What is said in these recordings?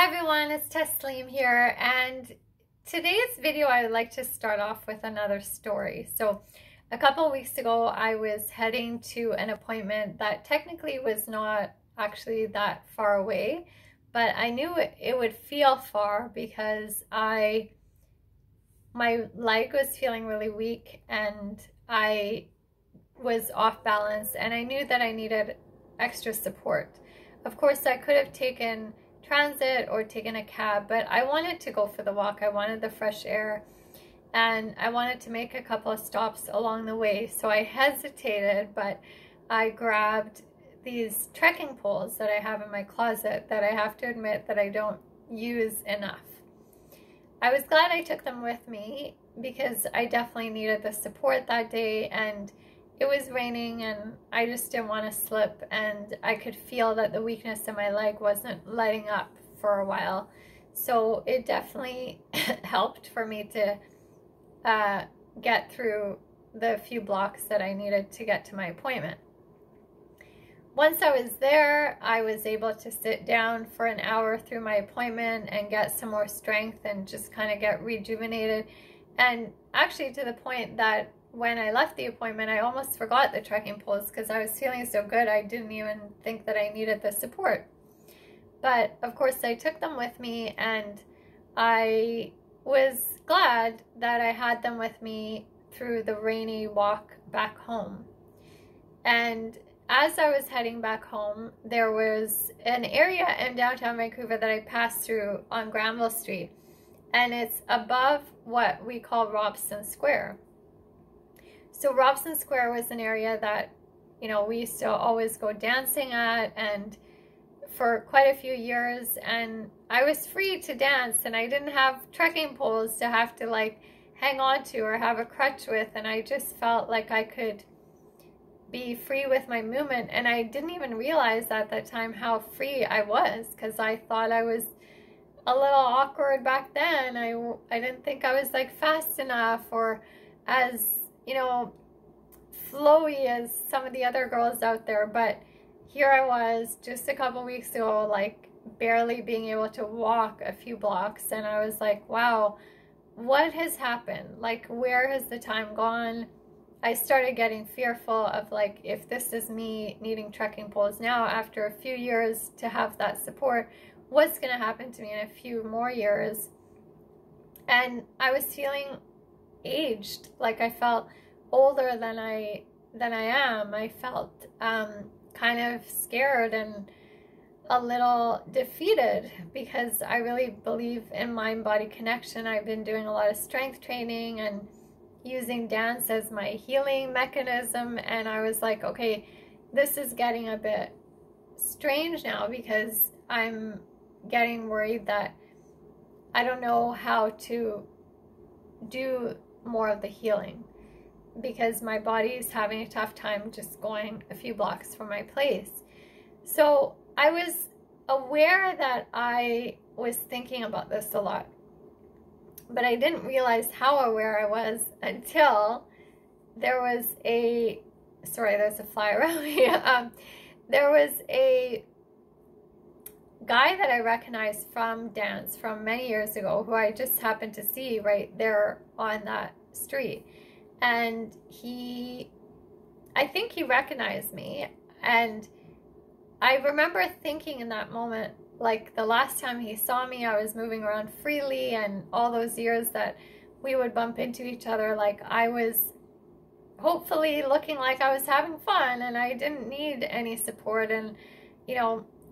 Hi everyone, it's Taslim here, and today's video I would like to start off with another story. So a couple weeks ago I was heading to an appointment that technically was not actually that far away, but I knew it would feel far because my leg was feeling really weak and I was off balance, and I knew that I needed extra support. Of course, I could have taken transit or taken a cab, but I wanted to go for the walk. I wanted the fresh air, and I wanted to make a couple of stops along the way. So I hesitated, but I grabbed these trekking poles that I have in my closet that I have to admit that I don't use enough. I was glad I took them with me because I definitely needed the support that day, and it was raining and I just didn't want to slip, and I could feel that the weakness in my leg wasn't letting up for a while. So it definitely helped for me to get through the few blocks that I needed to get to my appointment. Once I was there, I was able to sit down for an hour through my appointment and get some more strength and just kind of get rejuvenated. And actually to the point that when I left the appointment, I almost forgot the trekking poles because I was feeling so good. I didn't even think that I needed the support. But of course I took them with me, and I was glad that I had them with me through the rainy walk back home. And as I was heading back home, there was an area in downtown Vancouver that I passed through on Granville Street, and it's above what we call Robson Square. So Robson Square was an area that, we used to always go dancing at, and for quite a few years, and I was free to dance, and I didn't have trekking poles to have to like hang on to or have a crutch with, and I just felt like I could be free with my movement. And I didn't even realize at that time how free I was, because I thought I was a little awkward back then. I didn't think I was like fast enough or as flowy as some of the other girls out there. But here I was just a couple weeks ago, like barely being able to walk a few blocks, and I was like, wow, what has happened? Like, where has the time gone? I started getting fearful of like, if this is me needing trekking poles now after a few years to have that support, what's going to happen to me in a few more years? And I was feeling aged, like I felt older than I am. I felt kind of scared and a little defeated because I really believe in mind-body connection. I've been doing a lot of strength training and using dance as my healing mechanism, and I was like, okay, this is getting a bit strange now because I'm getting worried that I don't know how to do more of the healing because my body is having a tough time just going a few blocks from my place. So I was aware that I was thinking about this a lot, but I didn't realize how aware I was until there was a, sorry, there's a fly around me. There was a guy that I recognized from dance from many years ago who I just happened to see right there on that street. And I think he recognized me. And I remember thinking in that moment, like the last time he saw me, I was moving around freely, and all those years that we would bump into each other, like I was hopefully looking like I was having fun and I didn't need any support. And,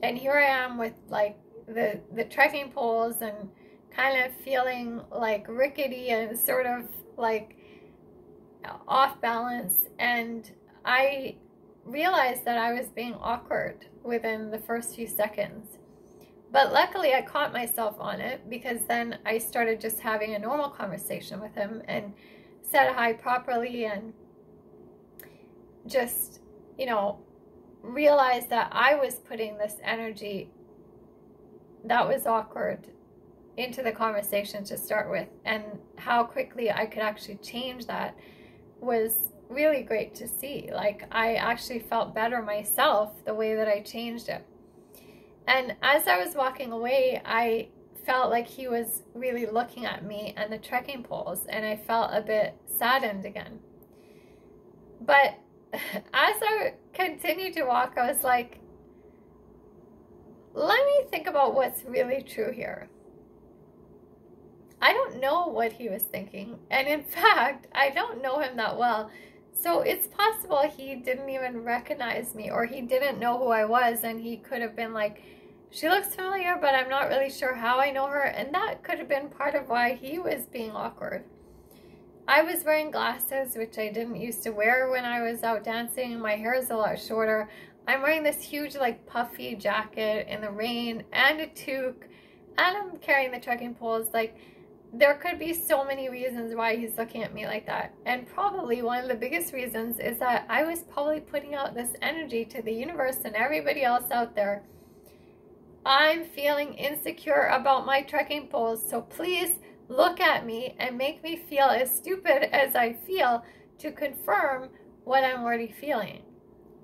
and here I am with like the trekking poles and kind of feeling like rickety and sort of like off balance. And I realized that I was being awkward within the first few seconds. But luckily I caught myself on it, because then I started just having a normal conversation with him and said hi properly, and just, realized that I was putting this energy that was awkward into the conversation to start with, and how quickly I could actually change that was really great to see. Like, I actually felt better myself the way that I changed it. And as I was walking away, I felt like he was really looking at me and the trekking poles, and I felt a bit saddened again. But as I continued to walk, I was like, let me think about what's really true here. I don't know what he was thinking. And in fact, I don't know him that well. So it's possible he didn't even recognize me, or he didn't know who I was, and he could have been like, she looks familiar, but I'm not really sure how I know her. And that could have been part of why he was being awkward. I was wearing glasses, which I didn't used to wear when I was out dancing. My hair is a lot shorter. I'm wearing this huge, like, puffy jacket in the rain and a toque, and I'm carrying the trekking poles. Like, there could be so many reasons why he's looking at me like that. And probably one of the biggest reasons is that I was probably putting out this energy to the universe and everybody else out there. I'm feeling insecure about my trekking poles, so please look at me and make me feel as stupid as I feel to confirm what I'm already feeling.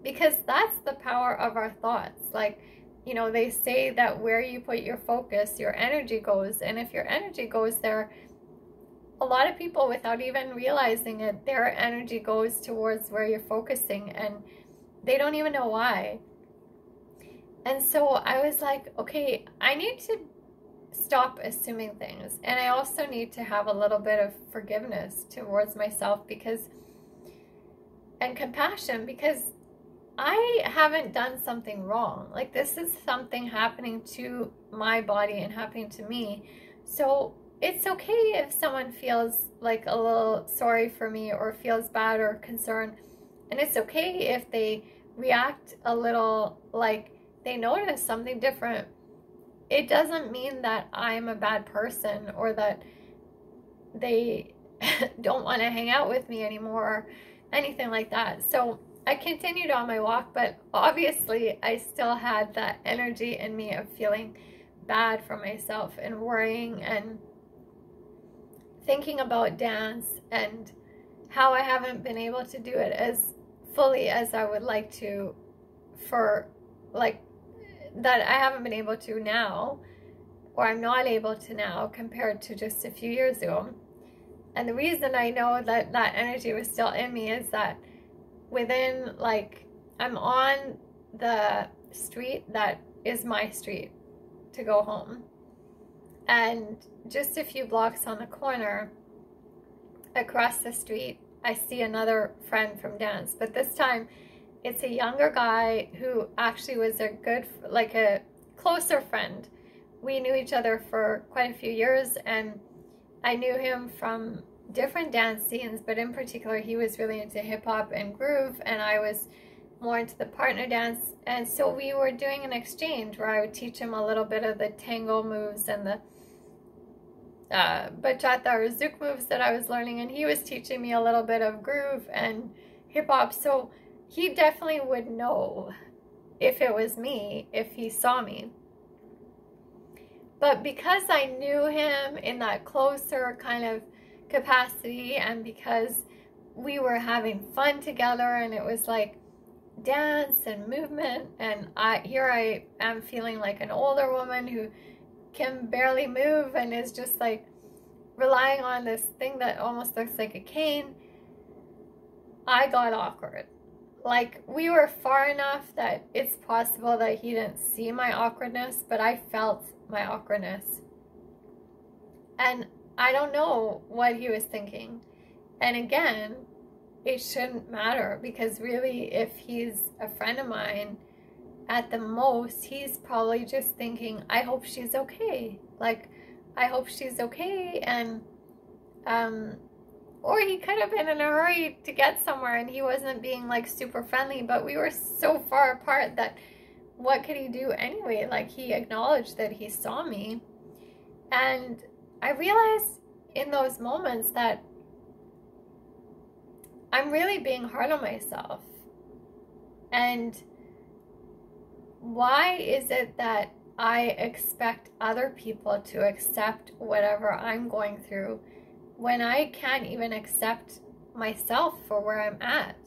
Because that's the power of our thoughts. Like, you know, they say that where you put your focus, your energy goes. And if your energy goes there, a lot of people, without even realizing it, their energy goes towards where you're focusing, and they don't even know why. And so I was like, okay, I need to stop assuming things. And I also need to have a little bit of forgiveness towards myself, and compassion, because I haven't done something wrong. Like, this is something happening to my body and happening to me. So it's okay if someone feels like a little sorry for me, or feels bad or concerned. And it's okay if they react a little like they notice something different. It doesn't mean that I'm a bad person, or that they don't want to hang out with me anymore, or anything like that. So I continued on my walk, but obviously I still had that energy in me of feeling bad for myself and worrying and thinking about dance and how I haven't been able to do it as fully as I would like to, that I haven't been able to now, or I'm not able to now compared to just a few years ago. And the reason I know that that energy was still in me is that within, like, I'm on the street that is my street to go home, and just a few blocks on the corner across the street I see another friend from dance, but this time it's a younger guy who actually was a good, like a closer friend. We knew each other for quite a few years, and I knew him from different dance scenes, but in particular he was really into hip-hop and groove, and I was more into the partner dance. And so we were doing an exchange where I would teach him a little bit of the tango moves and the bachata or zouk moves that I was learning, and he was teaching me a little bit of groove and hip-hop. So he definitely would know if it was me, if he saw me. But because I knew him in that closer kind of capacity, and because we were having fun together, and it was like dance and movement, and here I am feeling like an older woman who can barely move and is just like relying on this thing that almost looks like a cane, I got awkward. Like, we were far enough that it's possible that he didn't see my awkwardness, but I felt my awkwardness. And I don't know what he was thinking. And again, it shouldn't matter, because really, if he's a friend of mine, at the most, he's probably just thinking, I hope she's okay. Like, I hope she's okay. And, or he could have been in a hurry to get somewhere and he wasn't being like super friendly, but we were so far apart that what could he do anyway? Like, he acknowledged that he saw me. And I realized in those moments that I'm really being hard on myself. And why is it that I expect other people to accept whatever I'm going through, when I can't even accept myself for where I'm at?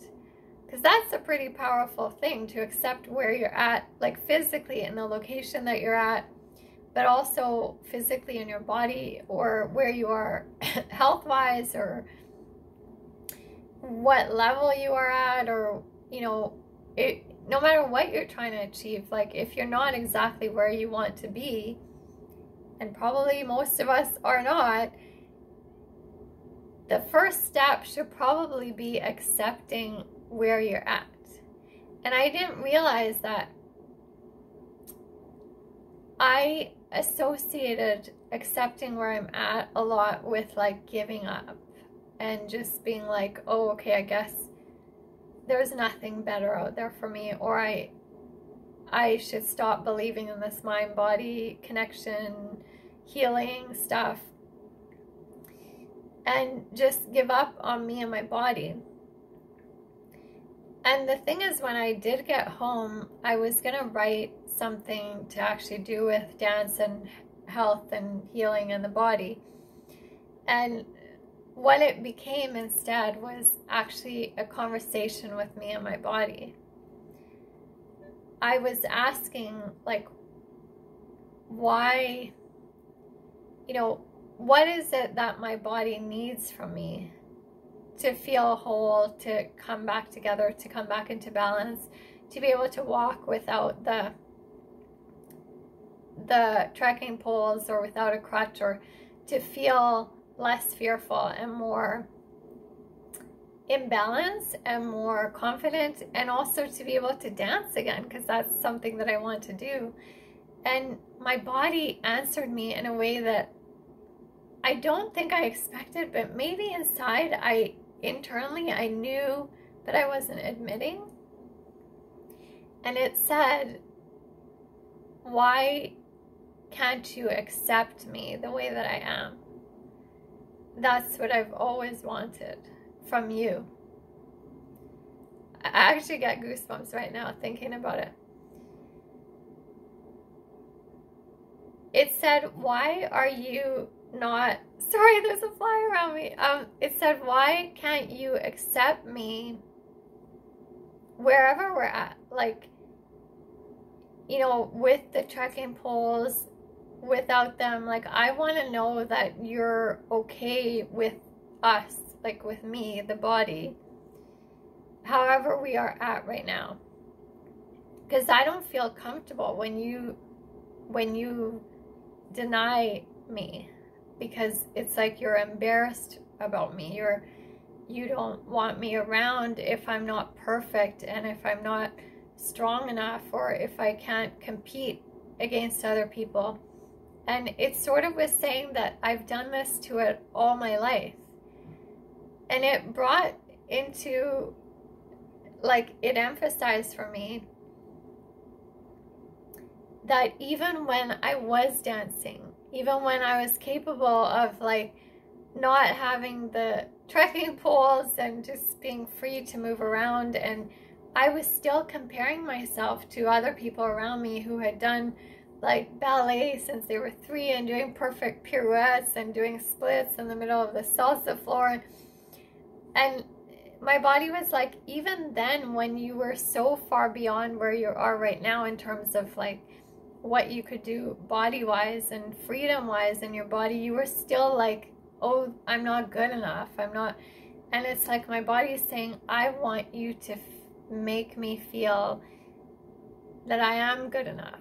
Because that's a pretty powerful thing, to accept where you're at, like physically in the location that you're at, but also physically in your body, or where you are health-wise, or what level you are at, or, you know, no matter what you're trying to achieve, like if you're not exactly where you want to be, and probably most of us are not, the first step should probably be accepting where you're at. And I didn't realize that I associated accepting where I'm at a lot with like giving up and just being like, oh, okay, I guess there's nothing better out there for me, or I should stop believing in this mind-body connection, healing stuff, and just give up on me and my body. And the thing is, when I did get home, I was gonna write something to actually do with dance and health and healing in the body. And what it became instead was actually a conversation with me and my body. I was asking, like, why, you know, what is it that my body needs from me to feel whole, to come back together, to come back into balance, to be able to walk without the trekking poles or without a crutch, or to feel less fearful and more in balance and more confident, and also to be able to dance again, because that's something that I want to do. And my body answered me in a way that I don't think I expected, but maybe inside internally I knew, but I wasn't admitting. And it said, why can't you accept me the way that I am? That's what I've always wanted from you. I actually get goosebumps right now thinking about it. It said, why are you not, sorry, there's a fly around me. It said, why can't you accept me wherever we're at? Like, you know, with the trekking poles, without them, like, I want to know that you're okay with us, like with me, the body, however we are at right now. Because I don't feel comfortable when you deny me, because it's like you're embarrassed about me. You don't want me around if I'm not perfect, and if I'm not strong enough, or if I can't compete against other people. And it sort of was saying that I've done this to it all my life. And it brought into, like, it emphasized for me that even when I was dancing, even when I was capable of, like, not having the trekking poles and just being free to move around, and I was still comparing myself to other people around me who had done, like, ballet since they were 3 and doing perfect pirouettes and doing splits in the middle of the salsa floor. And my body was like, even then, when you were so far beyond where you are right now in terms of, like, what you could do body-wise and freedom-wise in your body, you were still like, oh, I'm not good enough, I'm not. And it's like my body is saying, I want you to make me feel that I am good enough,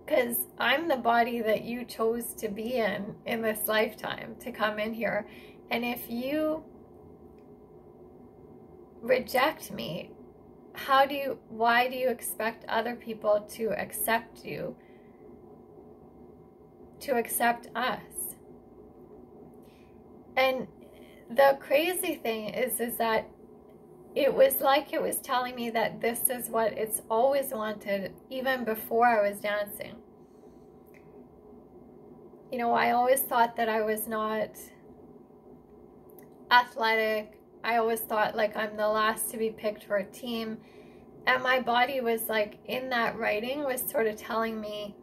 because I'm the body that you chose to be in this lifetime, to come in here. And if you reject me, why do you expect other people to accept you, to accept us? And the crazy thing is that it was like it was telling me that this is what it's always wanted, even before I was dancing. You know, I always thought that I was not athletic. I always thought, like, I'm the last to be picked for a team. And my body was like, in that writing, was sort of telling me,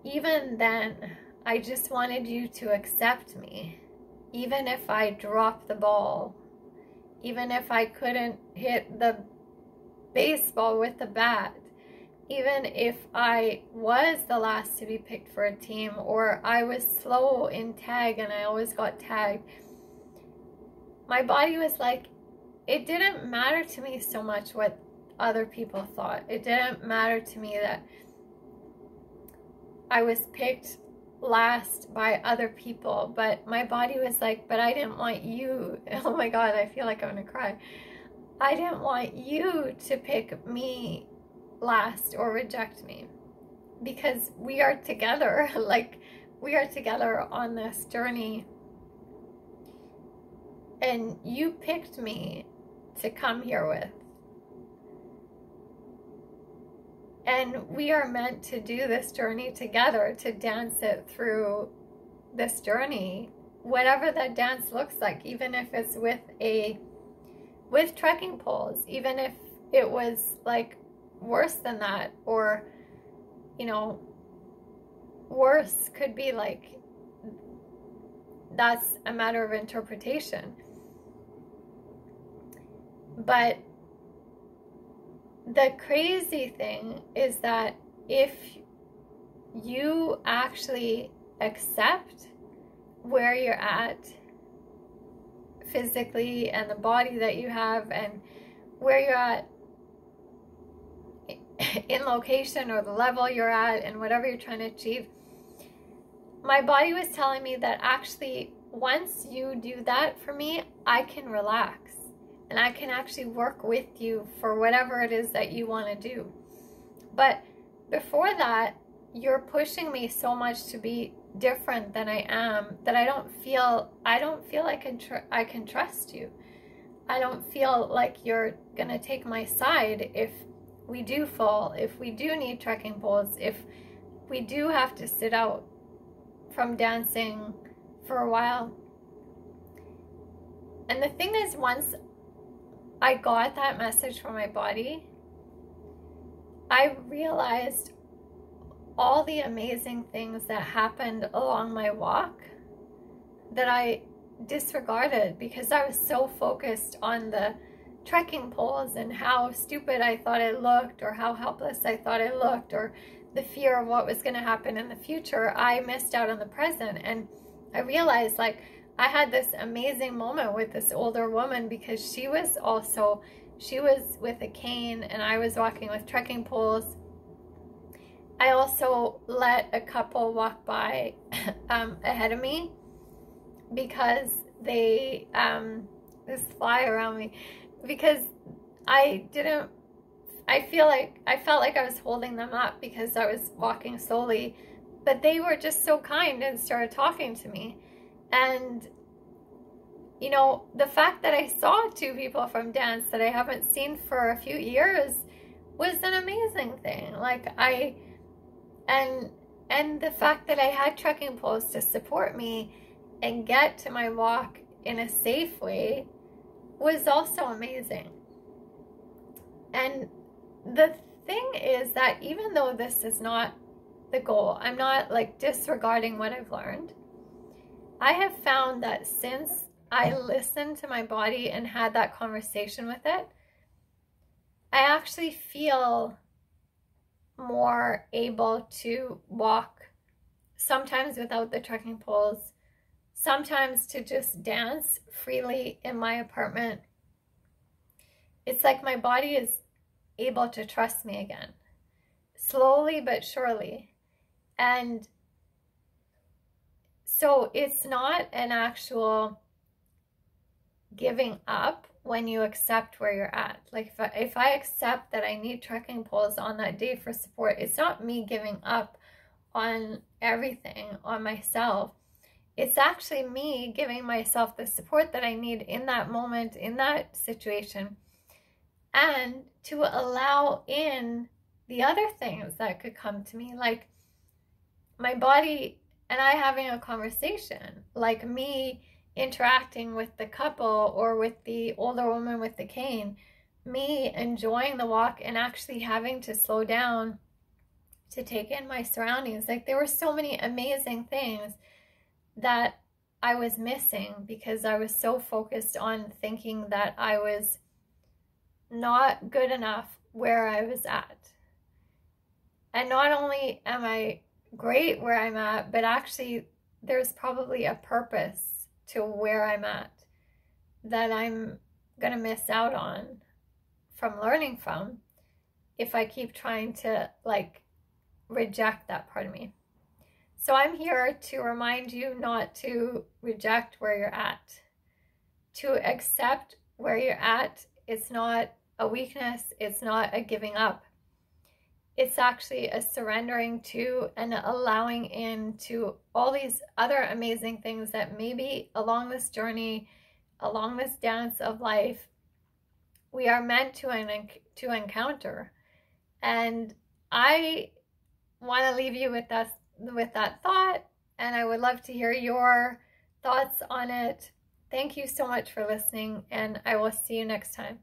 even then, I just wanted you to accept me. Even if I drop the ball, even if I couldn't hit the baseball with the bat, even if I was the last to be picked for a team, or I was slow in tag and I always got tagged, my body was like, it didn't matter to me so much what other people thought. It didn't matter to me that I was picked last by other people, but my body was like, but I didn't want you. Oh my God, I feel like I'm gonna cry. I didn't want you to pick me last or reject me, because we are together. Like, we are together on this journey, and you picked me to come here with, and we are meant to do this journey together, to dance it through this journey, whatever that dance looks like, even if it's with trekking poles, even if it was like worse than that, or, you know, worse could be like, that's a matter of interpretation. But the crazy thing is that if you actually accept where you're at physically, and the body that you have, and where you're at in location, or the level you're at, and whatever you're trying to achieve, my body was telling me that actually once you do that for me, I can relax, and I can actually work with you for whatever it is that you want to do. But before that, you're pushing me so much to be different than I am, that I don't feel like I can trust you. I don't feel like you're gonna take my side if we do fall, if we do need trekking poles, if we do have to sit out from dancing for a while. And the thing is, once I got that message from my body, I realized all the amazing things that happened along my walk that I disregarded because I was so focused on the trekking poles and how stupid I thought I looked, or how helpless I thought I looked, or the fear of what was going to happen in the future. I missed out on the present. And I realized, like, I had this amazing moment with this older woman, because she was with a cane and I was walking with trekking poles. I also let a couple walk by ahead of me, because they just fly around me, because I felt like I was holding them up because I was walking slowly, but they were just so kind and started talking to me. And you know, the fact that I saw two people from dance that I haven't seen for a few years was an amazing thing. Like, and the fact that I had trekking poles to support me and get to my walk in a safe way was also amazing. And the thing is that even though this is not the goal, I'm not like disregarding what I've learned. I have found that since I listened to my body and had that conversation with it, I actually feel more able to walk, sometimes without the trekking poles, sometimes to just dance freely in my apartment. It's like my body is able to trust me again, slowly but surely. And so it's not an actual giving up when you accept where you're at. Like, if I accept that I need trekking poles on that day for support, it's not me giving up on everything, on myself. It's actually me giving myself the support that I need in that moment, in that situation, and to allow in the other things that could come to me, like my body and I having a conversation, like me interacting with the couple or with the older woman with the cane, me enjoying the walk and actually having to slow down to take in my surroundings. Like, there were so many amazing things that I was missing because I was so focused on thinking that I was not good enough where I was at. And not only am I great where I'm at, but actually there's probably a purpose to where I'm at that I'm going to miss out on from learning from if I keep trying to like reject that part of me. So I'm here to remind you not to reject where you're at, to accept where you're at. It's not a weakness. It's not a giving up. It's actually a surrendering to and allowing into all these other amazing things that maybe along this journey, along this dance of life, we are meant to encounter. And I want to leave you with that thought, and I would love to hear your thoughts on it. Thank you so much for listening, and I will see you next time.